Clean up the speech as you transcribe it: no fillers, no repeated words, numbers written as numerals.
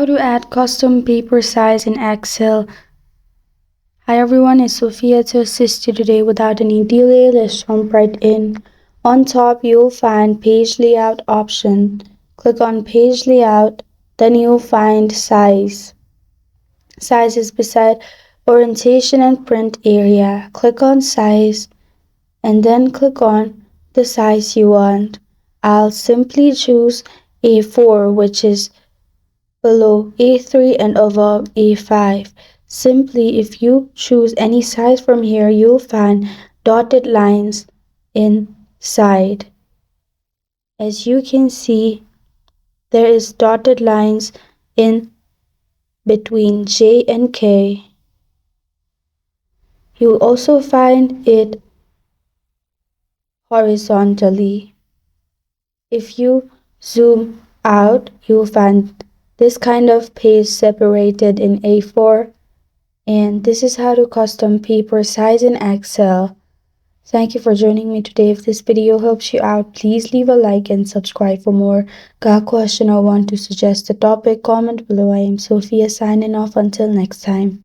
How to add custom paper size in Excel. Hi everyone, it's Sophia to assist you today. Without any delay, let's jump right in. On top, you'll find Page Layout option. Click on Page Layout, then you'll find Size. Size is beside Orientation and Print area. Click on Size, and then click on the size you want. I'll simply choose A4, which is below A3 and above A5. Simply, if you choose any size from here, you'll find dotted lines inside. As you can see, there is dotted lines in between J and K. You'll also find it horizontally. If you zoom out, you'll find this kind of page separated in A4, and this is how to custom paper size in Excel. Thank you for joining me today. If this video helps you out, please leave a like and subscribe for more. Got a question or want to suggest a topic? Comment below. I am Sophia signing off until next time.